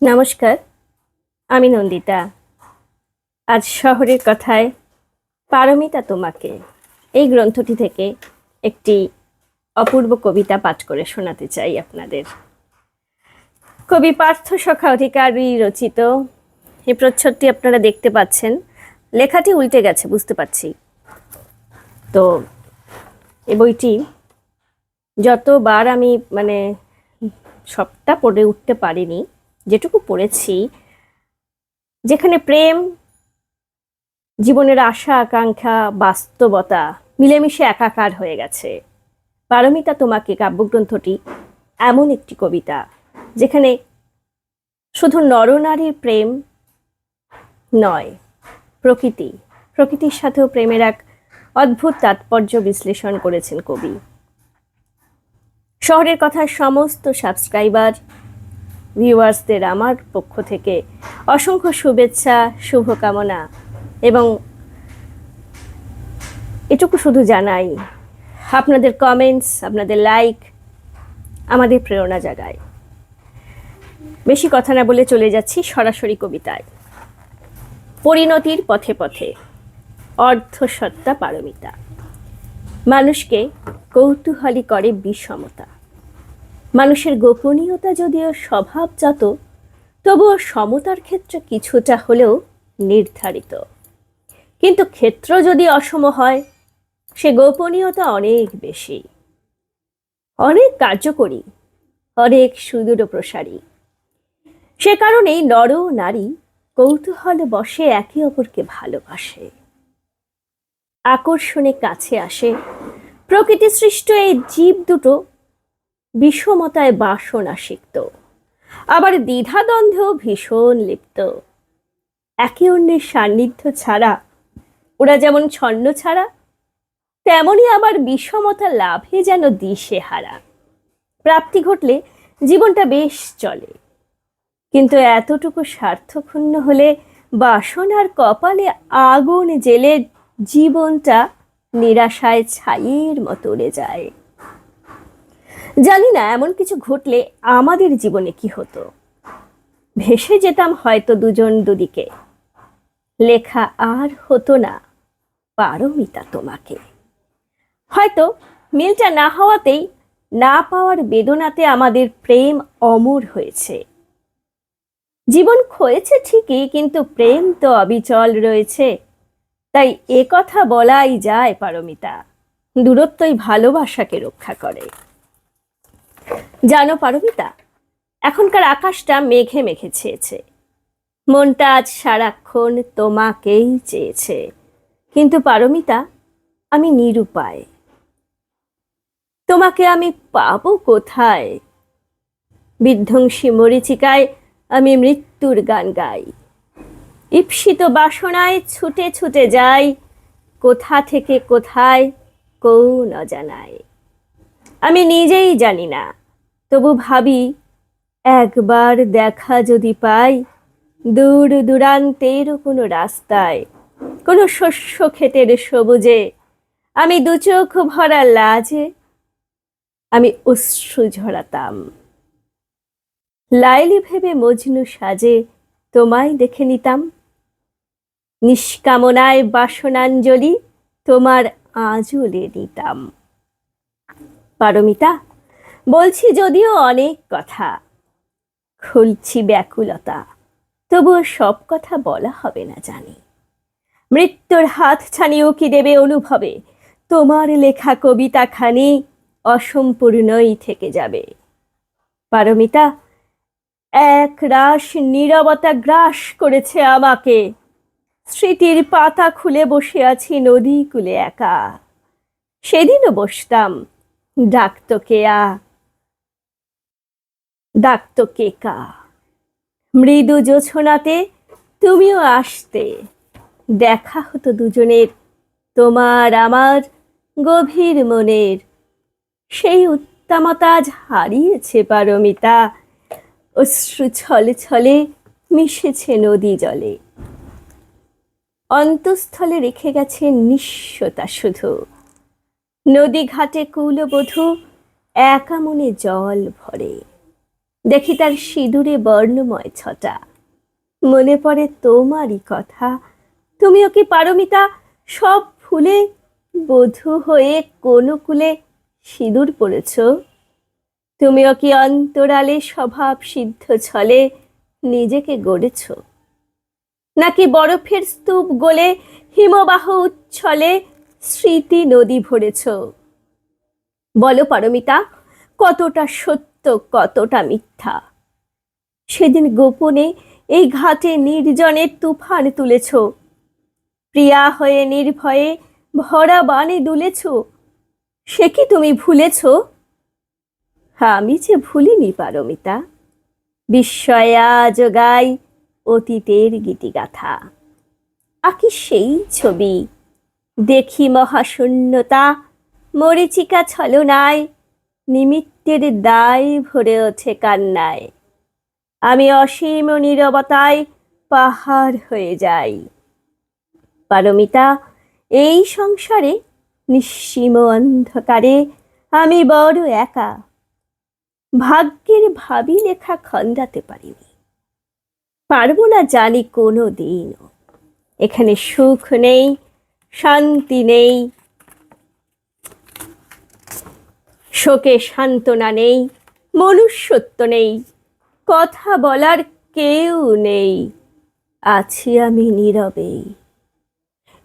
নমস্কার, আমি নন্দিতা। আজ শহরের কথায় পারমিতা তোমাকে এই গ্রন্থটি থেকে একটি অপূর্ব কবিতা পাঠ করে শোনাতে চাই আপনাদের। কবি পার্থ সখা অধিকারী রচিত এই প্রচ্ছদটি আপনারা দেখতে পাচ্ছেন। লেখাটি উল্টে গেছে, বুঝতে পারছি। তো এই বইটি যতবার আমি সবটা পড়ে উঠতে পারিনি, যেটুকু পড়েছি, যেখানে প্রেম, জীবনের আশা আকাঙ্ক্ষা, বাস্তবতা মিলেমিশে একাকার হয়ে গেছে। পারমিতা তোমাকে কাব্যগ্রন্থটি এমন একটি কবিতা যেখানে শুধু নরনারীর প্রেম নয়, প্রকৃতির সাথেও প্রেমের এক অদ্ভুত তাৎপর্য বিশ্লেষণ করেছেন কবি। শহরের কথার সমস্ত সাবস্ক্রাইবার ভিউয়ার্সদের আমার পক্ষ থেকে অসংখ্য শুভেচ্ছা, শুভকামনা, এবং এটুকু শুধু জানাই, আপনাদের কমেন্টস, আপনাদের লাইক আমাদের প্রেরণা জাগায়। বেশি কথা না বলে চলে যাচ্ছি সরাসরি কবিতায়। পরিণতির পথে পথে অর্ধসত্তা পারমিতা। মানুষকে কৌতূহলী করে বিষমতা। মানুষের গোপনীয়তা যদিও স্বভাবজাত, তবুও সমতার ক্ষেত্রে কিছুটা হলেও নির্ধারিত। কিন্তু ক্ষেত্র যদি অসম হয়, সে গোপনীয়তা অনেক বেশি, অনেক কার্যকরী, অনেক সুদূর প্রসারী। সে কারণেই নর নারী কৌতূহল বশে একে অপরকে ভালোবাসে, আকর্ষণে কাছে আসে। প্রকৃতি সৃষ্ট এই জীব দুটো বিষমতায় বাসনাসিক্ত, আবার দ্বিধাদ্বন্দ্বেও ভীষণ লিপ্ত। একে অন্যের সান্নিধ্য ছাড়া ওরা যেমন ছন্ন ছাড়া, তেমনই আবার বিষমতা লাভে যেন দিশেহারা। প্রাপ্তি ঘটলে জীবনটা বেশ চলে, কিন্তু এতটুকু স্বার্থক্ষুণ্ণ হলে বাসনার কপালে আগুন জেলে জীবনটা নিরাশায় ছাইয়ের মতো উড়ে যায়। জানি না এমন কিছু ঘটলে আমাদের জীবনে কি হতো। ভেসে যেতাম হয়তো দুজন দুদিকে, লেখা আর হতো না পারমিতা তোমাকে। হয়তো মিলটা না হওয়াতেই, না পাওয়ার বেদনাতে আমাদের প্রেম অমর হয়েছে। জীবন ক্ষয়েছে ঠিকই, কিন্তু প্রেম তো অবিচল রয়েছে। তাই এ কথা বলাই যায় পারমিতা, দূরত্বই ভালোবাসাকে রক্ষা করে। জানো পারমিতা, এখনকার আকাশটা মেঘে মেঘে ছেয়েছে। মনটা আজ সারাক্ষণ তোমাকেই চেয়েছে। কিন্তু পারমিতা, আমি নিরুপায়। তোমাকে আমি পাবো কোথায়? বিধ্বংসী মরীচিকায় আমি মৃত্যুর গান গাই। ঈপ্সিত বাসনায় ছুটে ছুটে যাই, কোথা থেকে কোথায় কোন অজানায়। আমি নিজেই জানি না, তবু ভাবি একবার দেখা যদি পাই, দূর দূরান্তের কোনো রাস্তায়, কোনো শস্য ক্ষেতের সবুজে, আমি দু চোখ ভরা লাজে আমি অশ্রু ঝরাতাম। লাইলি ভেবে মজনু সাজে তোমায় দেখে নিতাম। নিষ্কামনায় বাসনাঞ্জলি তোমার আঁচলে দিতাম। পারমিতা, বলছি যদিও অনেক কথা, খুলছি ব্যাকুলতা, তবুও সব কথা বলা হবে না জানি। মৃত্যুর হাত ছানিও কি দেবে অনুভবে, তোমার লেখা কবিতা খানি অসম্পূর্ণই থেকে যাবে। পারমিতা, এক রাশ নীরবতা গ্রাস করেছে আমাকে। স্মৃতির পাতা খুলে বসে আছি নদী কূলে একা। সেদিনও বসতাম, ডাকতো কেয়া, ডাকতো কেকা। মৃদু জোছনাতে তুমিও আসতে, দেখা হতো দুজনের, তোমার আমার গভীর মনের। সেই উত্তমতা আজ হারিয়েছে পারমিতা, অশ্রু ছলে ছলে মিশেছে নদী জলে। অন্তঃস্থলে রেখে গেছে নিঃস্বতা শুধু। নদী ঘাটে কুলবধূ একা মনে জল ভরে। দেখি তার সিঁদুরে বর্ণময় ছটা। মনে পড়ে তোমারই কথা। তুমিও কি পারমিতা সব ভুলে বধূ হয়ে কোন কুলে সিঁদুর পড়েছ? তুমিও কি অন্তরালে স্বভাব সিদ্ধ ছলে নিজেকে গড়েছ? নাকি বরফের স্তূপ গলে হিমবাহ উচ্ছলে স্মৃতি নদী ভরেছ? বলো পারমিতা, কতটা সত্য কতটা মিথ্যা? সেদিন গোপনে এই ঘাটে নির্জনে তুফান তুলেছ, প্রিয়া হয়ে নির্ভয়ে ভরা বাণে দুলেছ। সে কি তুমি ভুলেছ? আমি যে ভুলিনি পারমিতা। বিস্ময়ে আজ গাই অতীতের গীতিগাথা। আঁকি সেই ছবি, দেখি মহাশূন্যতা, মরীচিকা ছলনায় নিমিত্তের দায় ভরে ওঠে কান্নায়। আমি অসীম নীরবতায় পাহাড় হয়ে যাই। পারমিতা, এই সংসারে নিঃসীম অন্ধকারে আমি বড় একা। ভাগ্যের ভাবি লেখা খন্দাতে পারিনি, পারবো না জানি কোনো দিনও। এখানে সুখ নেই, শান্তি নেই, শোকে সান্ত্বনা নেই, মনুষ্যত্ব নেই, কথা বলার কেউ নেই। আছি আমি নীরবেই।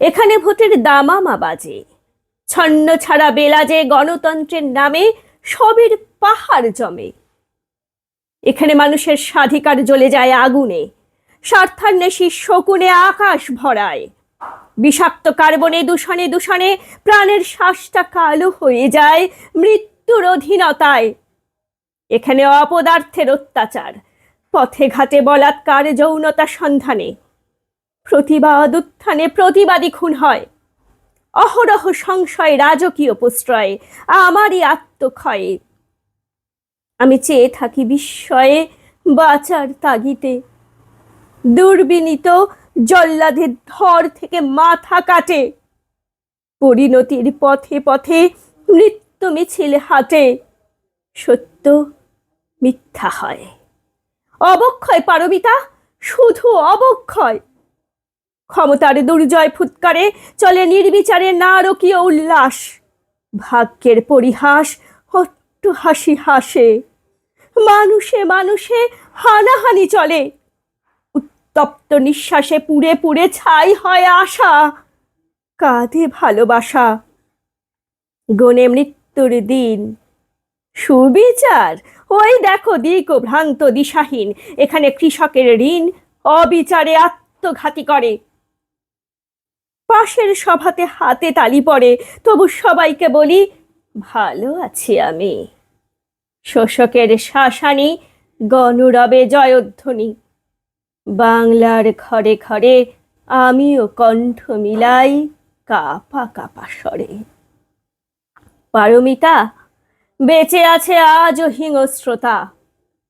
এখানে ভোটের দামামা বাজে, ছন্ন ছাড়া বেলাজে গণতন্ত্রের নামে সবের পাহাড় জমে। এখানে মানুষের স্বাধিকার জ্বলে যায় আগুনে, স্বার্থান্বেষী শকুনে আকাশ ভরায়। বিষাক্ত কার্বনে দূষণে দূষণে প্রাণের শ্বাসটা কালো হয়ে যায় মৃত্যুর অধীনতায়। এখানে অপদার্থের অত্যাচার, পথে ঘাটে বলাৎকার, যৌনতা সন্ধানে। প্রতিবাদ উত্থানে প্রতিবাদী খুন হয়, অহরহ সংশয় রাজকীয় প্রশ্রয়ে আমারই আত্মক্ষয়ে। আমি চেয়ে থাকি বিস্ময়ে বাঁচার তাগিদে। দুর্বিনীত জল্লাদের ধর থেকে মাথা কাটে, পরিণতির পথে পথে মৃত্যু মিছিল হাঁটে। সত্য মিথ্যা হয়, অবক্ষয় পারমিতা, শুধু অবক্ষয়। ক্ষমতার দুর্জয় ফুৎকারে চলে নির্বিচারে নারকীয় উল্লাস। ভাগ্যের পরিহাস অট্টহাসি হাসে, মানুষে মানুষে হানাহানি চলে। উত্তপ্ত নিঃশ্বাসে পুড়ে পুড়ে ছাই হয় আশা, কাঁধে ভালোবাসা। গনে মৃত্যুর দিন, সুবিচার ওই দেখো দিক ও ভ্রান্ত দিশাহীন। এখানে কৃষকের ঋণ অবিচারে আত্মঘাতী করে। পাশের সভাতে হাতে তালি পড়ে, তবু সবাইকে বলি ভালো আছি আমি। শোষকের শাসানি গণরবে জয়ধ্বনি। বাংলার ঘরে ঘরে আমিও কণ্ঠ মিলাই কাপা কাপা স্বরে। পারমিতা, বেঁচে আছে আজও হিংস্রতা,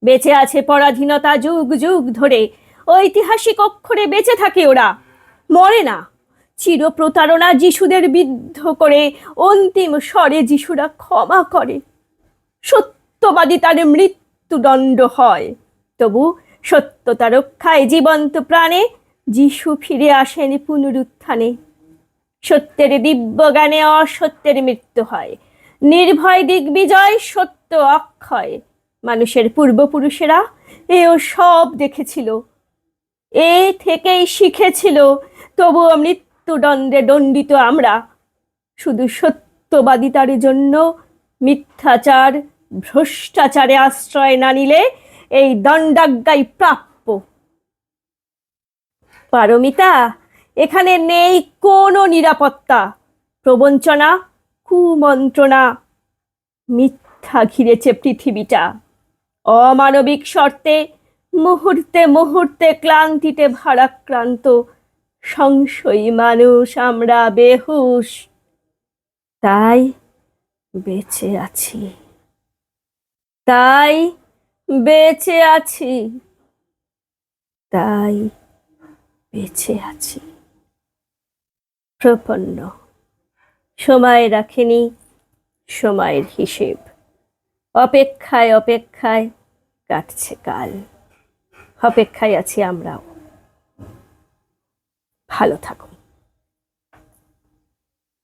বেঁচে আছে পরাধীনতা যুগ যুগ ধরে। ঐতিহাসিক অক্ষরে বেঁচে থাকে ওরা, মরে না। চির প্রতারণা যিশুদের বিদ্ধ করে অন্তিম স্বরে যিশুরা ক্ষমা করে। সত্যবাদী তার মৃত্যুদণ্ড হয়, তবু সত্যতা রক্ষায় জীবন্ত প্রাণে যিশু ফিরে আসেন পুনরুত্থানে। সত্যের দিব্য জ্ঞানে অসত্যের মৃত্যু হয়, নির্ভয় দিগ্বিজয় সত্য অক্ষয়। মানুষের পূর্বপুরুষেরা এও সব দেখেছিল, এ থেকেই শিখেছিল। তবুও মৃত্যুদণ্ডে দণ্ডিত আমরা, শুধু সত্যবাদিতার জন্য। মিথ্যাচার ভ্রষ্টাচারে আশ্রয় না নিলে এই দণ্ডাজ্ঞাই প্রাপ্য। পারমিতা, এখানে নেই কোনো নিরাপত্তা। প্রবঞ্চনা, কুমন্ত্রণা, মিথ্যা ঘিরেছে পৃথিবীটা। অমানবিক শর্তে মুহূর্তে মুহূর্তে ক্লান্তিতে ভারাক্রান্ত সংশয়ী মানুষ আমরা বেহুশ। তাই বেঁচে আছি, তাই বেঁচে আছি, তাই বেঁচে আছি। প্রপন্ন। সময় রাখেনি সময়ের হিসেব, অপেক্ষায় অপেক্ষায় কাটছে কাল। অপেক্ষায় আছি আমরাও। ভালো থাকুন।